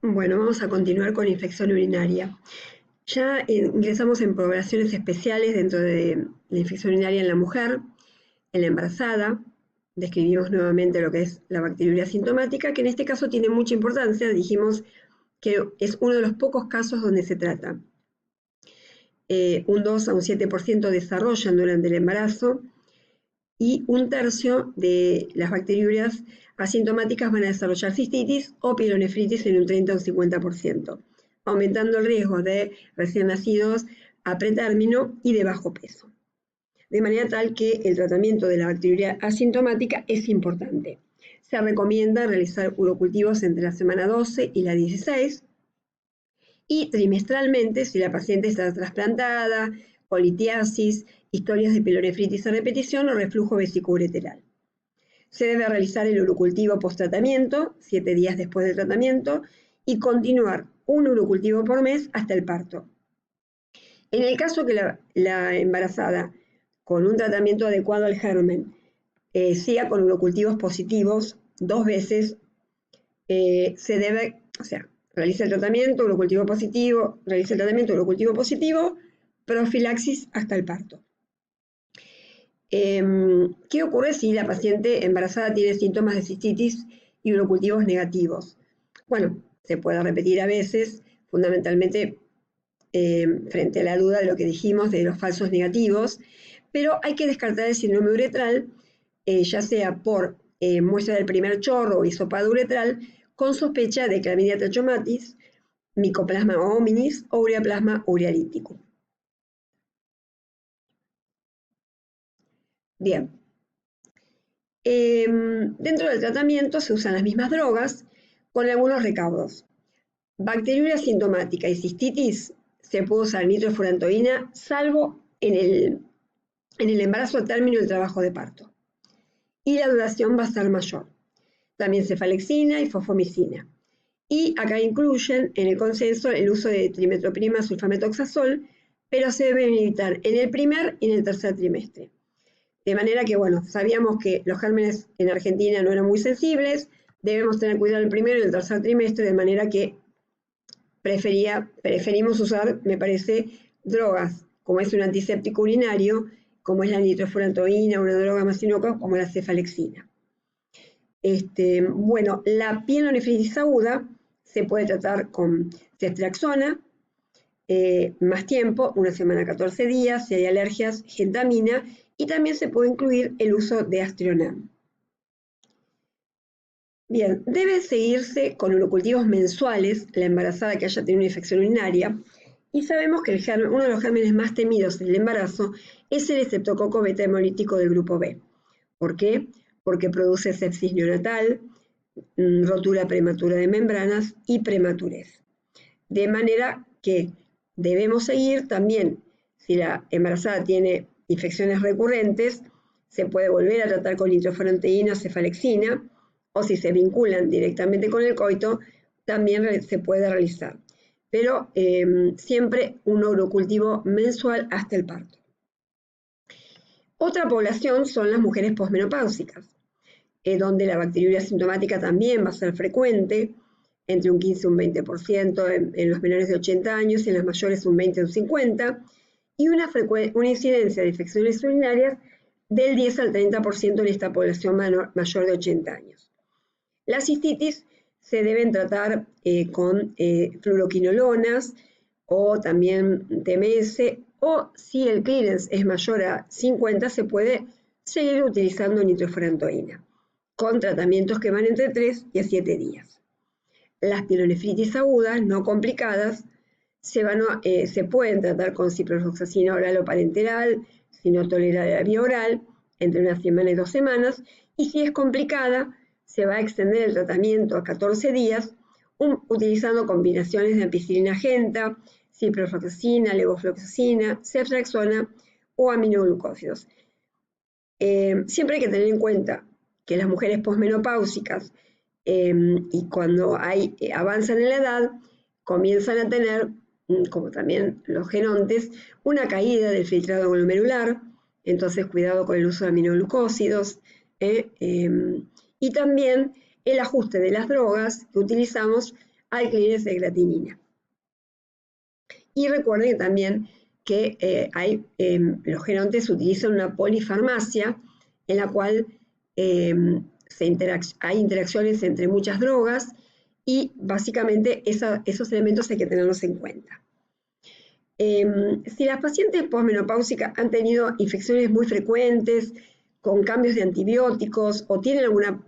Bueno, vamos a continuar con infección urinaria. Ya ingresamos en poblaciones especiales dentro de la infección urinaria en la mujer, en la embarazada. Describimos nuevamente lo que es la bacteriuria asintomática, que en este caso tiene mucha importancia. Dijimos que es uno de los pocos casos donde se trata. Un 2 a un 7% desarrollan durante el embarazo y un tercio de las bacteriurias asintomáticas van a desarrollar cistitis o pielonefritis en un 30 o un 50%, aumentando el riesgo de recién nacidos a pretérmino y de bajo peso. De manera tal que el tratamiento de la bacteriuria asintomática es importante. Se recomienda realizar urocultivos entre la semana 12 y la 16 y trimestralmente si la paciente está trasplantada, colitiasis, historias de pielonefritis a repetición o reflujo vesicoureteral. Se debe realizar el urocultivo post-tratamiento, 7 días después del tratamiento, y continuar un urocultivo por mes hasta el parto. En el caso que la embarazada, con un tratamiento adecuado al germen, siga con urocultivos positivos 2 veces, se debe, realiza el tratamiento, urocultivo positivo, realiza el tratamiento, urocultivo positivo, profilaxis hasta el parto. ¿Qué ocurre si la paciente embarazada tiene síntomas de cistitis y urocultivos negativos? Bueno, se puede repetir a veces, fundamentalmente frente a la duda de lo que dijimos de los falsos negativos, pero hay que descartar el síndrome uretral, ya sea por muestra del primer chorro o hisopado uretral, con sospecha de Chlamydia trachomatis, Mycoplasma hominis o Ureaplasma urealyticum. Bien. Dentro del tratamiento se usan las mismas drogas con algunos recaudos. Bacteriuria asintomática y cistitis se puede usar nitrofurantoína salvo en el embarazo a término del trabajo de parto. Y la duración va a ser mayor. También cefalexina y fosfomicina. Y acá incluyen en el consenso el uso de trimetroprima sulfametoxazol, pero se debe evitar en el primer y en el tercer trimestre. De manera que, bueno, sabíamos que los gérmenes en Argentina no eran muy sensibles, debemos tener cuidado el primero y el tercer trimestre, de manera que preferimos usar, me parece, drogas, como es un antiséptico urinario, como es la nitrofurantoína, una droga más inocua, como la cefalexina. Bueno, la pielonefritis aguda se puede tratar con ceftriaxona, más tiempo, una semana 14 días, si hay alergias, gentamina, y también se puede incluir el uso de Aztreonam. Bien, debe seguirse con urocultivos mensuales la embarazada que haya tenido una infección urinaria, y sabemos que uno de los gérmenes más temidos en el embarazo es el estreptococo beta hemolítico del grupo B. ¿Por qué? Porque produce sepsis neonatal, rotura prematura de membranas y prematurez. De manera que debemos seguir también, si la embarazada tiene infecciones recurrentes, se puede volver a tratar con nitrofurantoína, cefalexina, o si se vinculan directamente con el coito, también se puede realizar. Pero siempre un urocultivo mensual hasta el parto. Otra población son las mujeres posmenopáusicas, donde la bacteriuria asintomática también va a ser frecuente, entre un 15 y un 20% en los menores de 80 años y en las mayores un 20 o un 50%, y una incidencia de infecciones urinarias del 10 al 30% en esta población mayor de 80 años. Las cistitis se deben tratar con fluoroquinolonas o también TMS, o si el clearance es mayor a 50, se puede seguir utilizando nitrofurantoína, con tratamientos que van entre 3 y 7 días. Las pielonefritis agudas, no complicadas, se pueden tratar con ciprofloxacina oral o parenteral, si no tolera la vía oral, entre una semana y 2 semanas, y si es complicada, se va a extender el tratamiento a 14 días, utilizando combinaciones de ampicilina genta, ciprofloxacina, levofloxacina, ceftriaxona o aminoglucósidos. Siempre hay que tener en cuenta que las mujeres posmenopáusicas y cuando avanzan en la edad, comienzan a tener, como también los genontes, una caída del filtrado glomerular, entonces cuidado con el uso de aminoglucósidos, y también el ajuste de las drogas que utilizamos alcalines de creatinina. Y recuerden también que los gerontes utilizan una polifarmacia en la cual hay interacciones entre muchas drogas y básicamente esos elementos hay que tenerlos en cuenta. Si las pacientes posmenopáusicas han tenido infecciones muy frecuentes, con cambios de antibióticos, o tienen alguna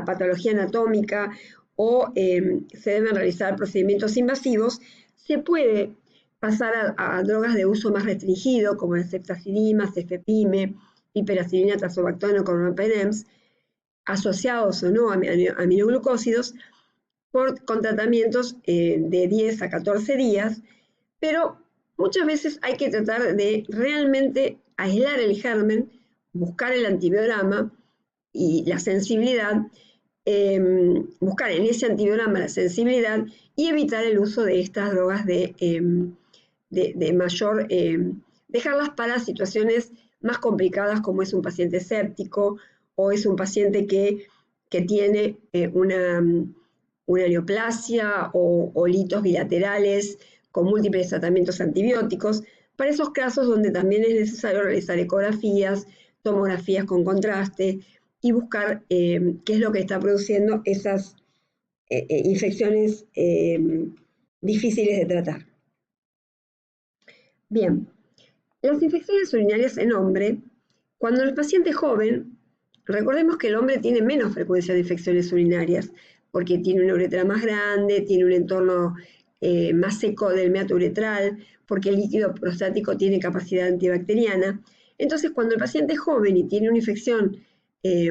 patología anatómica, o se deben realizar procedimientos invasivos, se puede pasar a drogas de uso más restringido, como el ceftazidima, cefepime, piperacilina, tazobactano, carbapenems, asociados o no a aminoglucósidos, con tratamientos de 10 a 14 días, pero muchas veces hay que tratar de realmente aislar el germen, buscar el antibiograma y la sensibilidad, buscar en ese antibiograma la sensibilidad y evitar el uso de estas drogas de mayor, dejarlas para situaciones más complicadas como es un paciente séptico o es un paciente que tiene una neoplasia o litos bilaterales con múltiples tratamientos antibióticos, para esos casos donde también es necesario realizar ecografías, tomografías con contraste y buscar qué es lo que está produciendo esas infecciones difíciles de tratar. Bien, las infecciones urinarias en hombre, cuando el paciente es joven, recordemos que el hombre tiene menos frecuencia de infecciones urinarias, porque tiene una uretra más grande, tiene un entorno más seco del meato uretral, porque el líquido prostático tiene capacidad antibacteriana. Entonces, cuando el paciente es joven y tiene una infección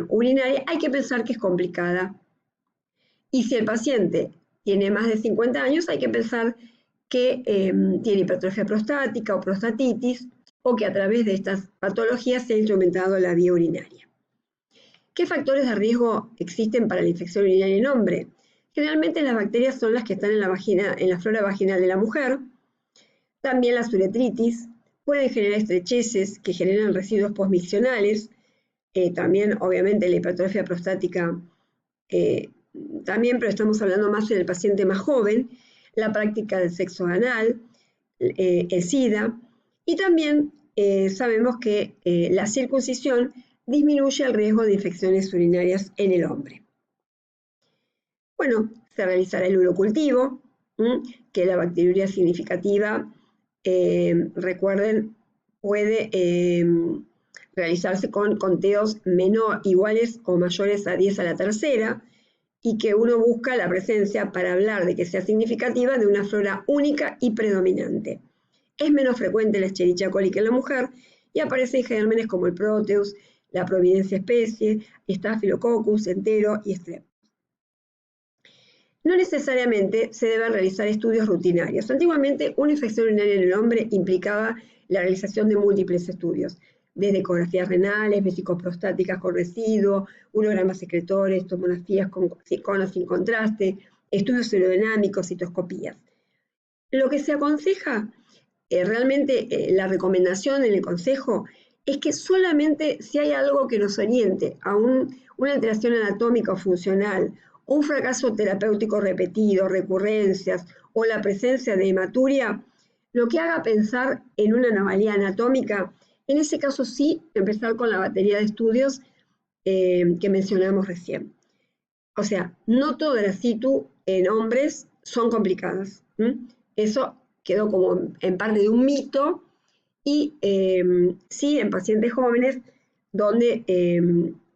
urinaria, hay que pensar que es complicada. Y si el paciente tiene más de 50 años, hay que pensar que tiene hipertrofia prostática o prostatitis, o que a través de estas patologías se ha instrumentado la vía urinaria. ¿Qué factores de riesgo existen para la infección urinaria en hombre? Generalmente las bacterias son las que están en la flora vaginal de la mujer. También las uretritis pueden generar estrecheces que generan residuos posmiccionales. También, obviamente, la hipertrofia prostática también, pero estamos hablando más en el paciente más joven. La práctica del sexo anal, el SIDA, y también sabemos que la circuncisión disminuye el riesgo de infecciones urinarias en el hombre. Bueno, se realizará el urocultivo, que la bacteriuria significativa, recuerden, puede realizarse con conteos iguales o mayores a 10 a la tercera, y que uno busca la presencia, para hablar de que sea significativa, de una flora única y predominante. Es menos frecuente la Escherichia coli que en la mujer y aparecen gérmenes como el Proteus, la Providencia especie, Staphylococcus, Entero y Strep. No necesariamente se deben realizar estudios rutinarios. Antiguamente, una infección urinaria en el hombre implicaba la realización de múltiples estudios, desde ecografías renales, vesicosprostáticas con residuo, urogramas secretores, tomografías con o sin contraste, estudios aerodinámicos, citoscopías. Lo que se aconseja, realmente la recomendación en el consejo, es que solamente si hay algo que nos oriente a una alteración anatómica o funcional, o un fracaso terapéutico repetido, recurrencias, o la presencia de hematuria, lo que haga pensar en una anomalía anatómica, en ese caso sí, empezar con la batería de estudios que mencionamos recién. O sea, no todas las situ en hombres son complicadas. Eso quedó como en parte de un mito, y sí en pacientes jóvenes, donde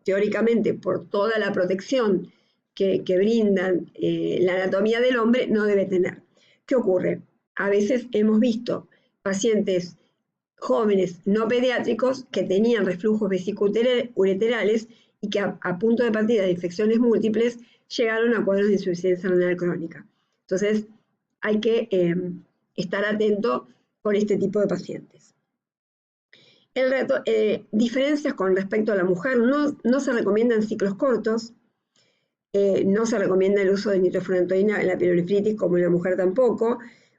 teóricamente por toda la protección que brindan la anatomía del hombre, no debe tener. ¿Qué ocurre? A veces hemos visto pacientes jóvenes no pediátricos que tenían reflujos vesicoureterales y que a punto de partida de infecciones múltiples llegaron a cuadros de insuficiencia renal crónica. Entonces, hay que estar atento con este tipo de pacientes. Diferencias con respecto a la mujer: no se recomiendan ciclos cortos, no se recomienda el uso de nitrofurantoína en la pielonefritis, como en la mujer tampoco,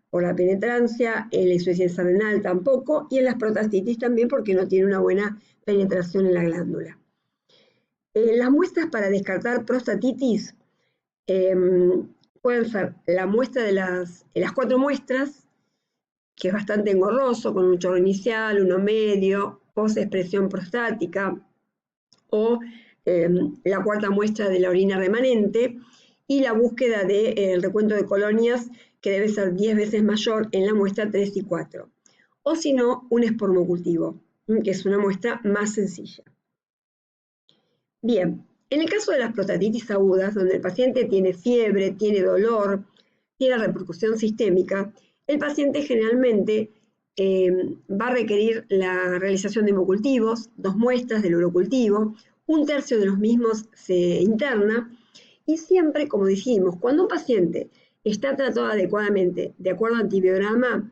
por la penetrancia, en la insuficiencia renal tampoco, y en las prostastitis también, porque no tiene una buena penetración en la glándula. Las muestras para descartar prostatitis pueden ser la muestra de las 4 muestras, que es bastante engorroso, con un chorro inicial, uno medio, post-expresión prostática, o la 4ª muestra de la orina remanente, y la búsqueda del recuento de colonias, que debe ser 10 veces mayor en la muestra 3 y 4. O si no, un espermocultivo, que es una muestra más sencilla. Bien, en el caso de las prostatitis agudas, donde el paciente tiene fiebre, tiene dolor, tiene repercusión sistémica, el paciente generalmente va a requerir la realización de hemocultivos, 2 muestras del urocultivo, 1/3 de los mismos se interna, y siempre, como dijimos, cuando un paciente está tratado adecuadamente de acuerdo al antibiograma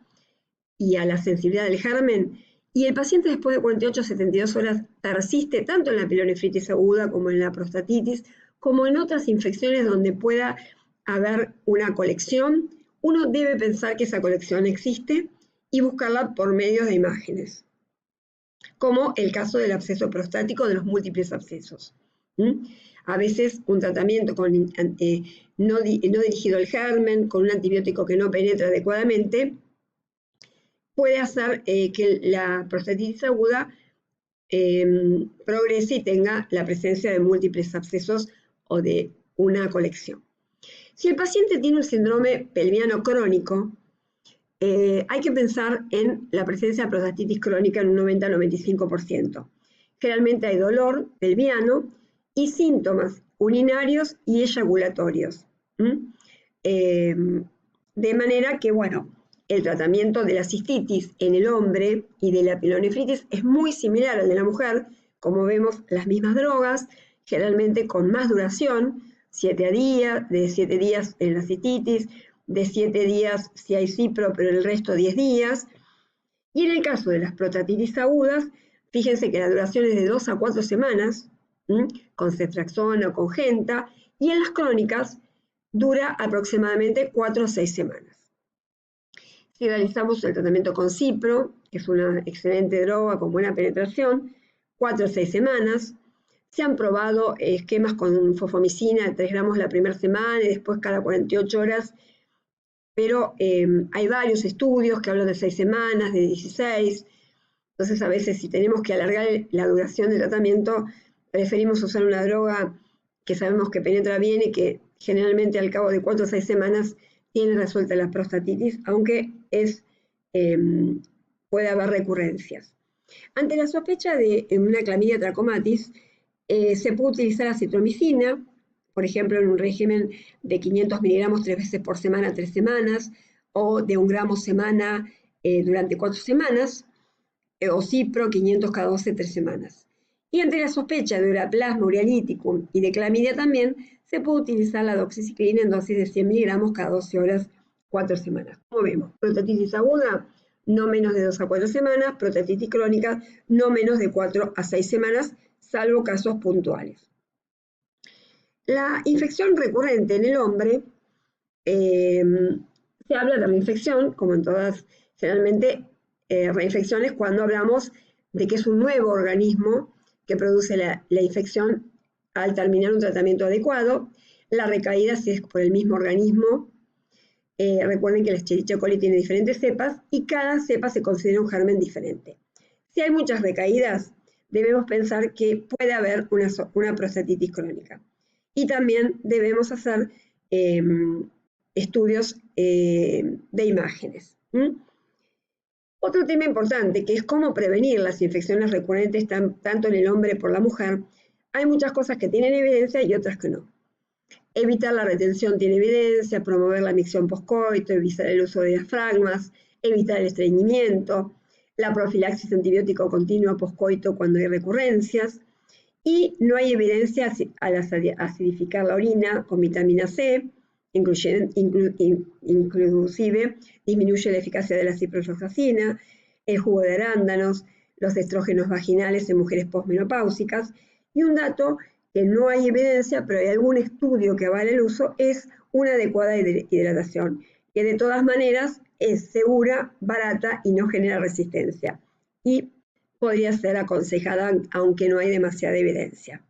y a la sensibilidad del germen, y el paciente después de 48 a 72 horas persiste tanto en la pielonefritis aguda como en la prostatitis, como en otras infecciones donde pueda haber una colección, uno debe pensar que esa colección existe y buscarla por medio de imágenes, como el caso del absceso prostático, de los múltiples abscesos. A veces un tratamiento no dirigido al germen, con un antibiótico que no penetra adecuadamente, puede hacer que la prostatitis aguda progrese y tenga la presencia de múltiples abscesos o de una colección. Si el paciente tiene un síndrome pelviano crónico, hay que pensar en la presencia de prostatitis crónica en un 90 al 95%. Generalmente hay dolor pelviano y síntomas urinarios y eyaculatorios. De manera que, bueno, el tratamiento de la cistitis en el hombre y de la pielonefritis es muy similar al de la mujer, como vemos, las mismas drogas, generalmente con más duración, 7 días, de 7 días en la cistitis, de 7 días si hay cipro, pero el resto 10 días. Y en el caso de las prostatitis agudas, fíjense que la duración es de 2 a 4 semanas, con ceftriaxona o con genta, y en las crónicas dura aproximadamente 4 a 6 semanas. Si realizamos el tratamiento con cipro, que es una excelente droga con buena penetración, 4 a 6 semanas. Se han probado esquemas con fosfomicina de 3 gramos la primera semana y después cada 48 horas, pero hay varios estudios que hablan de 6 semanas, de 16. Entonces, a veces, si tenemos que alargar la duración del tratamiento, preferimos usar una droga que sabemos que penetra bien y que generalmente al cabo de 4 o 6 semanas tiene resuelta la prostatitis, aunque puede haber recurrencias. Ante la sospecha de una clamidia trachomatis, se puede utilizar acitromicina, por ejemplo, en un régimen de 500 miligramos 3 veces por semana, 3 semanas, o de 1 gramo semana durante 4 semanas, o cipro 500 cada 12, 3 semanas. Y ante la sospecha de uraplasma urealíticum y de clamidia también, se puede utilizar la doxiciclina en dosis de 100 miligramos cada 12 horas, 4 semanas. Como vemos, prostatitis aguda, no menos de 2 a 4 semanas, prostatitis crónica, no menos de 4 a 6 semanas, salvo casos puntuales. La infección recurrente en el hombre, se habla de reinfección, como en todas, generalmente reinfecciones cuando hablamos de que es un nuevo organismo que produce la infección al terminar un tratamiento adecuado. La recaída si es por el mismo organismo. Recuerden que la Escherichia coli tiene diferentes cepas y cada cepa se considera un germen diferente. Si hay muchas recaídas, debemos pensar que puede haber una prostatitis crónica. Y también debemos hacer estudios de imágenes. Otro tema importante, que es cómo prevenir las infecciones recurrentes tanto en el hombre por la mujer. Hay muchas cosas que tienen evidencia y otras que no. Evitar la retención tiene evidencia, promover la micción poscoito, evitar el uso de diafragmas, evitar el estreñimiento, la profilaxis antibiótico continua poscoito cuando hay recurrencias, y no hay evidencia al acidificar la orina con vitamina C, inclusive disminuye la eficacia de la ciprofloxacina, el jugo de arándanos, los estrógenos vaginales en mujeres posmenopáusicas, y un dato que no hay evidencia, pero hay algún estudio que avala el uso, es una adecuada hidratación, que de todas maneras es segura, barata y no genera resistencia. Y podría ser aconsejada, aunque no hay demasiada evidencia.